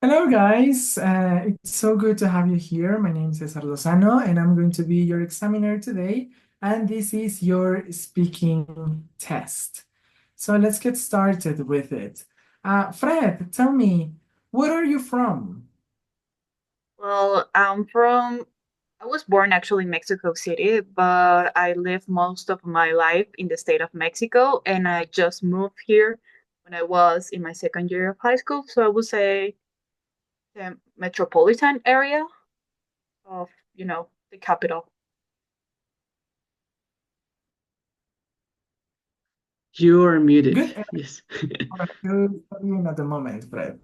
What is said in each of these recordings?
Hello, guys. It's so good to have you here. My name is Cesar Lozano, and I'm going to be your examiner today. And this is your speaking test. So let's get started with it. Fred, tell me, where are you from? I was born actually in Mexico City, but I lived most of my life in the state of Mexico, and I just moved here when I was in my second year of high school. So I would say the metropolitan area of, the capital. You are muted. Good. Yes. What are you studying at the moment, Fred?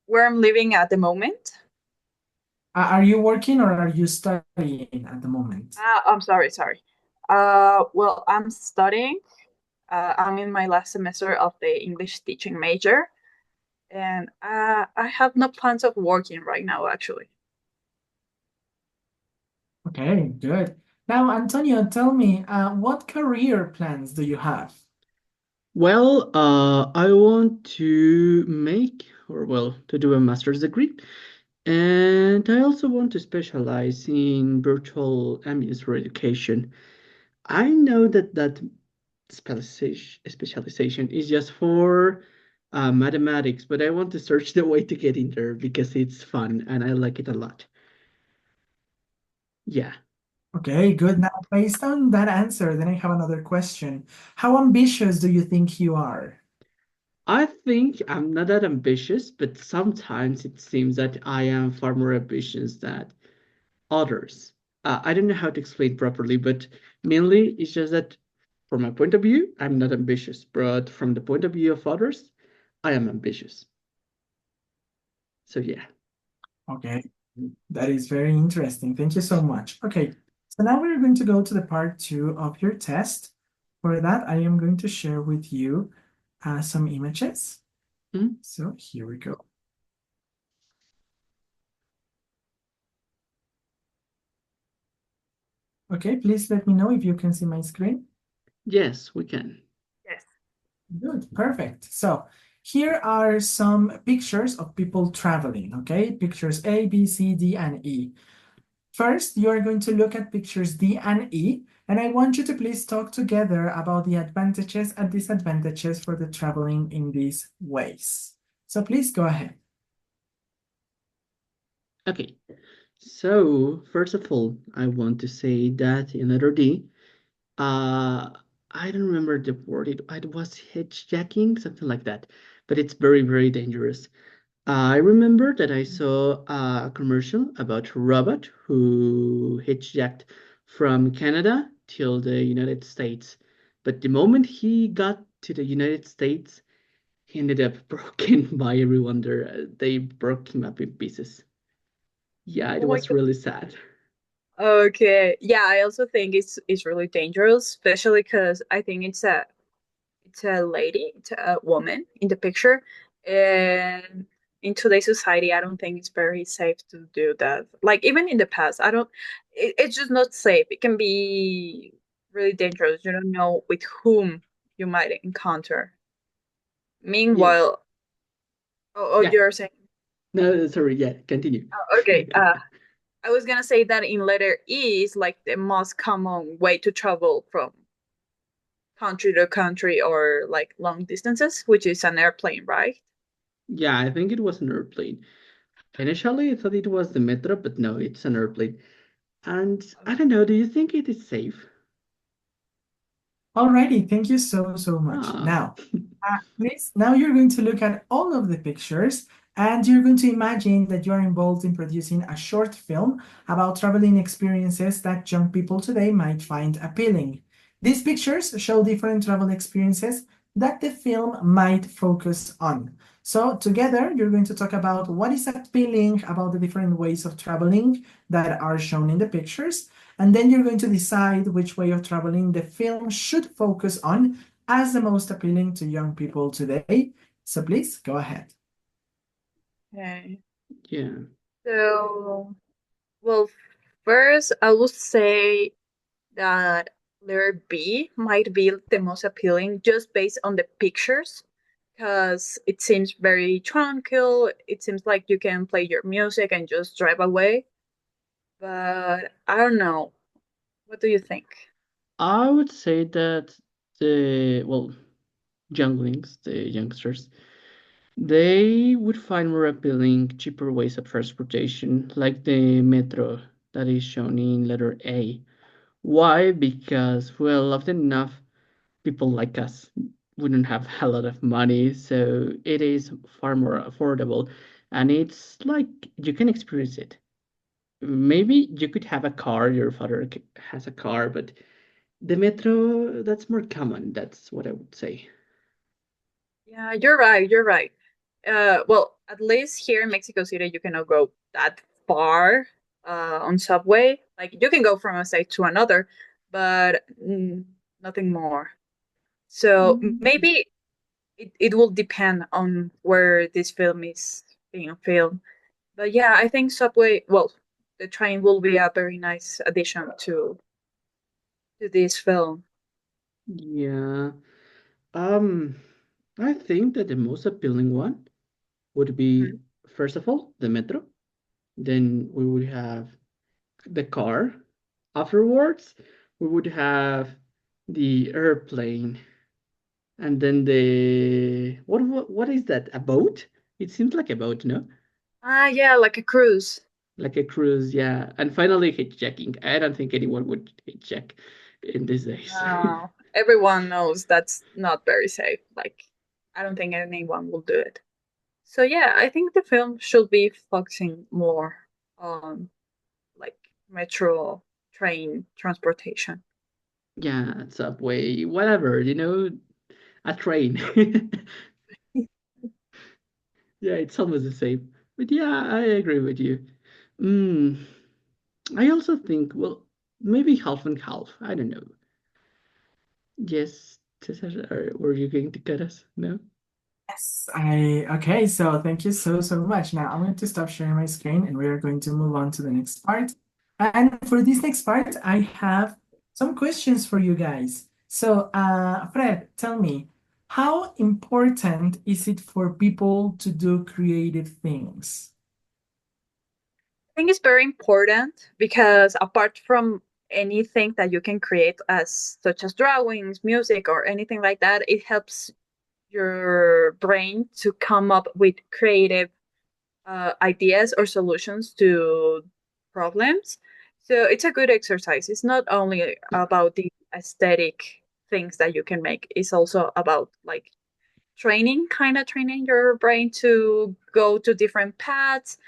Where I'm living at the moment. Are you working or are you studying at the moment? I'm sorry. Well, I'm studying. I'm in my last semester of the English teaching major, and I have no plans of working right now, actually. Okay, good. Now, Antonio, tell me, what career plans do you have? Well, I want to make, or well, to do a master's degree. And I also want to specialize in virtual ambience for education. I know that specialization is just for mathematics, but I want to search the way to get in there because it's fun and I like it a lot. Yeah. Okay, good. Now, based on that answer, then I have another question. How ambitious do you think you are? I think I'm not that ambitious, but sometimes it seems that I am far more ambitious than others. I don't know how to explain properly, but mainly it's just that from my point of view, I'm not ambitious, but from the point of view of others, I am ambitious. So yeah. Okay, that is very interesting. Thank you so much. Okay, so now we're going to go to the part two of your test. For that, I am going to share with you some images. Hmm? So here we go. Okay, please let me know if you can see my screen. Yes, we can. Yes. Good, perfect. So here are some pictures of people traveling, okay? Pictures A, B, C, D, and E. First, you are going to look at pictures D and E, and I want you to please talk together about the advantages and disadvantages for the traveling in these ways. So please go ahead. Okay. So first of all, I want to say that in letter D, uh, I don't remember the word. It was hitchjacking, something like that. But it's very, very dangerous. I remember that I saw a commercial about a robot who hitchjacked from Canada till the United States. But the moment he got to the United States, he ended up broken by everyone there. They broke him up in pieces. Yeah, it Oh my was God. really sad. Okay. Yeah, I also think it's really dangerous, especially because I think it's a lady, it's a woman in the picture, and in today's society, I don't think it's very safe to do that. Like even in the past, I don't. It's just not safe. It can be really dangerous. You don't know with whom you might encounter. Yeah, Meanwhile, yeah. you're saying, No, sorry. Yeah, continue. okay. I was gonna say that in letter E is like the most common way to travel from country to country or like long distances, which is an airplane, right? Yeah, I think it was an airplane. Initially, I thought it was the metro, but no, it's an airplane. And I don't know, do you think it is safe? Alrighty, thank you so much. Ah, Now, please, now you're going to look at all of the pictures and you're going to imagine that you are involved in producing a short film about traveling experiences that young people today might find appealing. These pictures show different travel experiences that the film might focus on. So together, you're going to talk about what is appealing about the different ways of traveling that are shown in the pictures, and then you're going to decide which way of traveling the film should focus on as the most appealing to young people today. So please go ahead. Okay. yeah. So, well, first I would say that letter B might be the most appealing just based on the pictures, because it seems very tranquil. It seems like you can play your music and just drive away. But I don't know. What do you think? I would say that the, well, younglings, the youngsters, they would find more appealing cheaper ways of transportation, like the metro that is shown in letter A. Why? Because, well, often enough, people like us wouldn't have a lot of money, so it is far more affordable, and it's like you can experience it. Maybe you could have a car, your father has a car, but the metro, that's more common. That's what I would say. Yeah, you're right. You're right. Well, at least here in Mexico City, you cannot go that far on subway. Like you can go from a state to another, but nothing more. So maybe it will depend on where this film is being filmed. But yeah, I think subway. Well, the train will be a very nice addition to this film. Yeah. Um, I think that the most appealing one would be, Mhm. first of all, the metro. Then we would have the car. Afterwards, we would have the airplane. And then the what is that? A boat? It seems like a boat, no? Ah, yeah, like a cruise. Like a cruise, yeah. And finally, hitchhiking. I don't think anyone would hitchhike in these days. No, everyone knows that's not very safe. Like, I don't think anyone will do it. So yeah, I think the film should be focusing more on like metro train transportation. Yeah, subway, whatever, a train. Yeah, it's almost the same. But yeah, I agree with you. Mm, I also think, well, maybe half and half. I don't know. Yes, Cesar, were you going to cut us? No? Yes, okay, so thank you so much. Now I'm going to stop sharing my screen and we are going to move on to the next part. And for this next part, I have some questions for you guys. So, Fred, tell me, how important is it for people to do creative things? I think it's very important because apart from anything that you can create as such as drawings, music, or anything like that, it helps your brain to come up with creative ideas or solutions to problems. So it's a good exercise. It's not only about the aesthetic things that you can make, it's also about like training, kind of training your brain to go to different paths,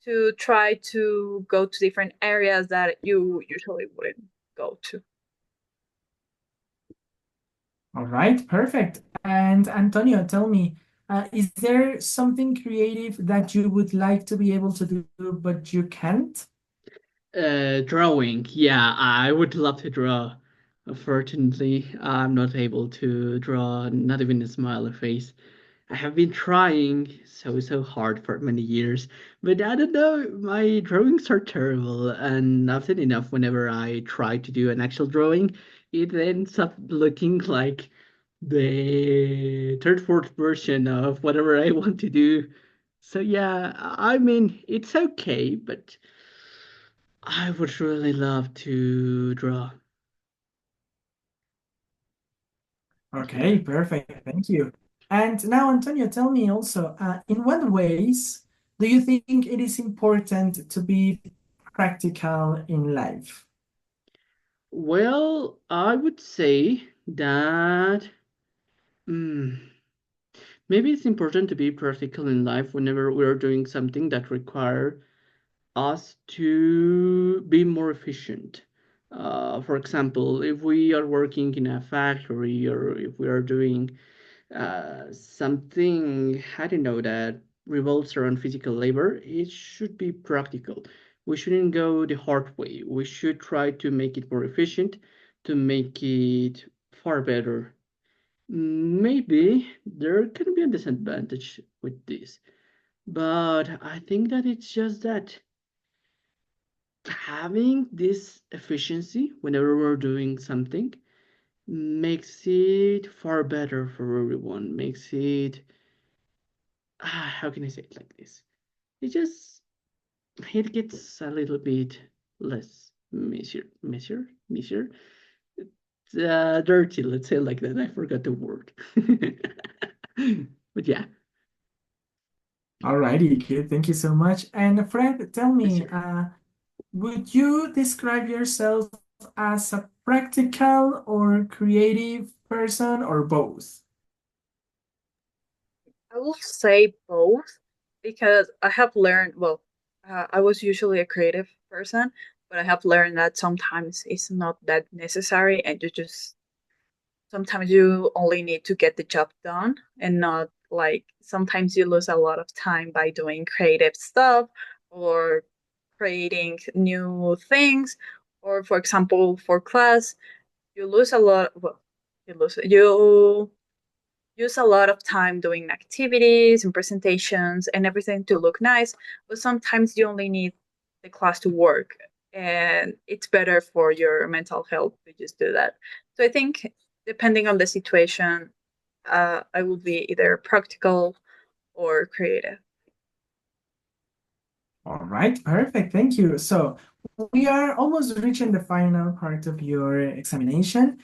to try to go to different areas that you usually wouldn't go to. All right, perfect. And Antonio, tell me, is there something creative that you would like to be able to do, but you can't? Drawing. Yeah, I would love to draw. Unfortunately, I'm not able to draw not even a smiley face. I have been trying so hard for many years, but I don't know, my drawings are terrible, and often enough, whenever I try to do an actual drawing, it ends up looking like the third, fourth version of whatever I want to do. So yeah, I mean, it's okay, but I would really love to draw. Okay, Yeah. perfect. Thank you. And now, Antonio, tell me also, in what ways do you think it is important to be practical in life? Well, I would say that mm, maybe it's important to be practical in life whenever we're doing something that require us to be more efficient. For example, if we are working in a factory or if we are doing something, I don't know, that revolves around physical labor, it should be practical. We shouldn't go the hard way. We should try to make it more efficient, to make it far better. Maybe there can be a disadvantage with this, but I think that it's just that having this efficiency whenever we're doing something makes it far better for everyone. Makes it, how can I say it like this? It just, it gets a little bit less dirty, let's say it like that. I forgot the word. But yeah, Alrighty, good. Thank you so much. And Fred, tell yes, me, sir. would you describe yourself as a practical or creative person or both? I will say both because I have learned, well, I was usually a creative person, but I have learned that sometimes it's not that necessary and you just sometimes you only need to get the job done and not like sometimes you lose a lot of time by doing creative stuff or creating new things or for example for class you lose a lot well you use a lot of time doing activities and presentations and everything to look nice, but sometimes you only need the class to work. And it's better for your mental health to just do that. So I think depending on the situation, I will be either practical or creative. All right, perfect. Thank you. So we are almost reaching the final part of your examination.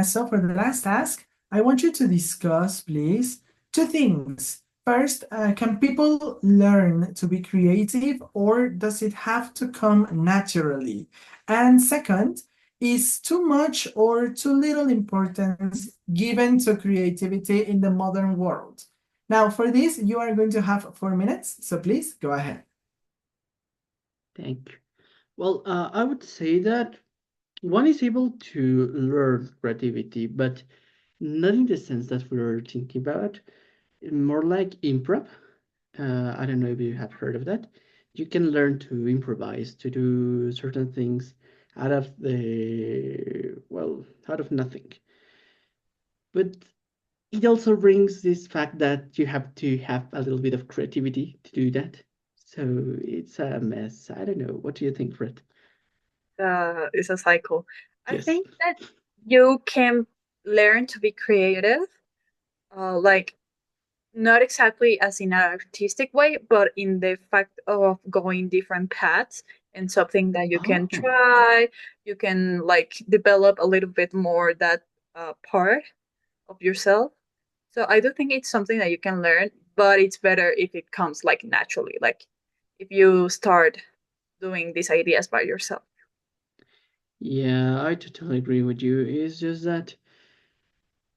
So for the last task, I want you to discuss, please, two things. First, can people learn to be creative or does it have to come naturally? And second, is too much or too little importance given to creativity in the modern world? Now, for this, you are going to have 4 minutes, so please go ahead. Thank you. Well, I would say that one is able to learn creativity, but not in the sense that we're thinking about, more like improv. I don't know if you have heard of that. You can learn to improvise, to do certain things out of out of nothing. But it also brings this fact that you have to have a little bit of creativity to do that. So it's a mess. I don't know. What do you think, Fred? It's a cycle. I Yes. think that you can learn to be creative, like not exactly as in an artistic way, but in the fact of going different paths and something that you can Oh, try, you can like develop a little bit more that part of yourself. So I do think it's something that you can learn, but it's better if it comes like naturally, like if you start doing these ideas by yourself. yeah, I totally agree with you. It's just that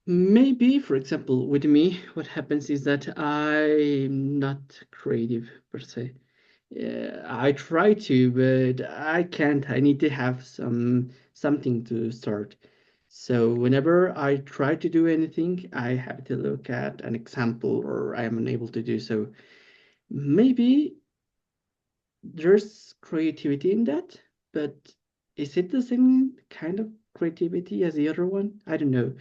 maybe, for example, with me, what happens is that I'm not creative per se. Yeah, I try to, but I can't. I need to have something to start. So whenever I try to do anything, I have to look at an example or I am unable to do so. Maybe there's creativity in that, but is it the same kind of creativity as the other one? I don't know.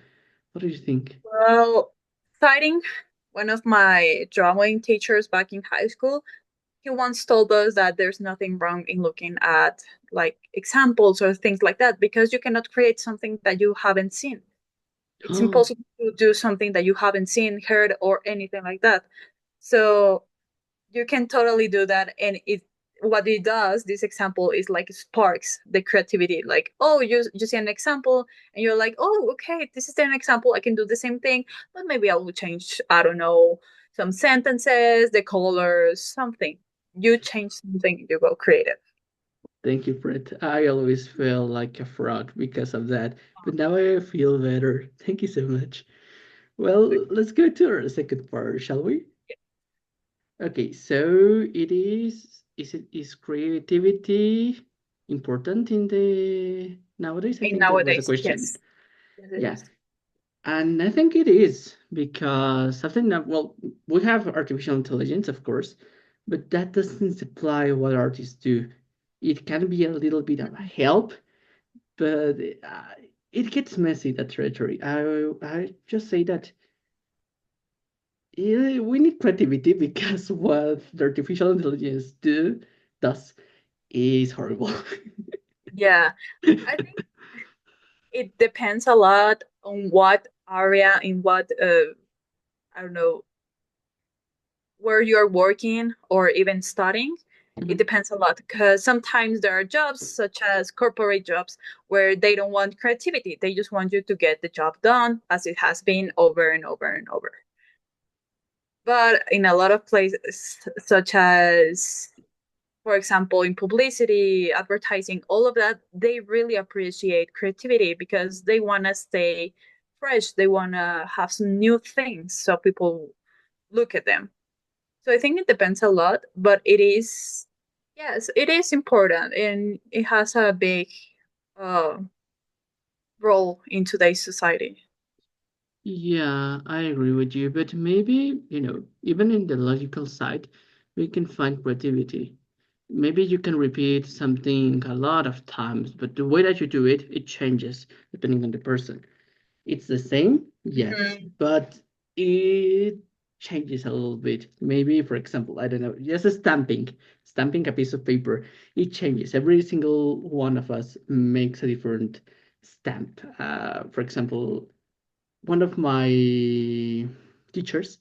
What do you think? Well, citing one of my drawing teachers back in high school, he once told us that there's nothing wrong in looking at like examples or things like that because you cannot create something that you haven't seen. It's Oh, impossible to do something that you haven't seen, heard, or anything like that. So you can totally do that, and it what it does, this example is like sparks the creativity. Like, oh, you see an example, and you're like, oh, okay, this is an example. I can do the same thing, but maybe I will change. I don't know, some sentences, the colors, something. You change something, you go creative. thank you, Brett. I always feel like a fraud because of that, but now I feel better. Thank you so much. Well, let's go to our second part, shall we? Okay, so is creativity important in the nowadays? I In think that was the nowadays, question. yes, yes, it Yeah, is. and I think it is because something that, well, we have artificial intelligence, of course, but that doesn't supply what artists do. It can be a little bit of a help, but it gets messy, that territory. I just say that yeah, we need creativity because what the artificial intelligence does is horrible. Yeah, I think it depends a lot on what area, in what I don't know, where you're working or even studying. It Mhm. depends a lot because sometimes there are jobs such as corporate jobs where they don't want creativity. They just want you to get the job done as it has been over and over and over. But in a lot of places, such as, for example, in publicity, advertising, all of that, they really appreciate creativity because they want to stay fresh. They want to have some new things so people look at them. So I think it depends a lot, but it is, yes, it is important and it has a big uh, role in today's society. Yeah, I agree with you, but maybe, even in the logical side, we can find creativity. Maybe you can repeat something a lot of times, but the way that you do it, it changes depending on the person. It's the same, yes, Mhm. but it changes a little bit. Maybe, for example, I don't know, just a stamping a piece of paper, it changes. Every single one of us makes a different stamp. For example, one of my teachers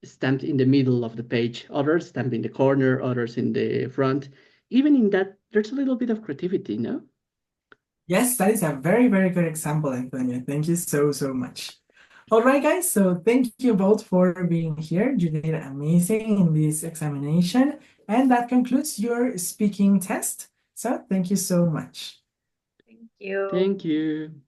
stamped in the middle of the page, others stamped in the corner, others in the front. Even in that, there's a little bit of creativity, no? Yes, that is a very, very good example, Antonio. Thank you so, so much. All right, guys, so thank you both for being here. You did amazing in this examination, and that concludes your speaking test. So thank you so much. Thank you. Thank you.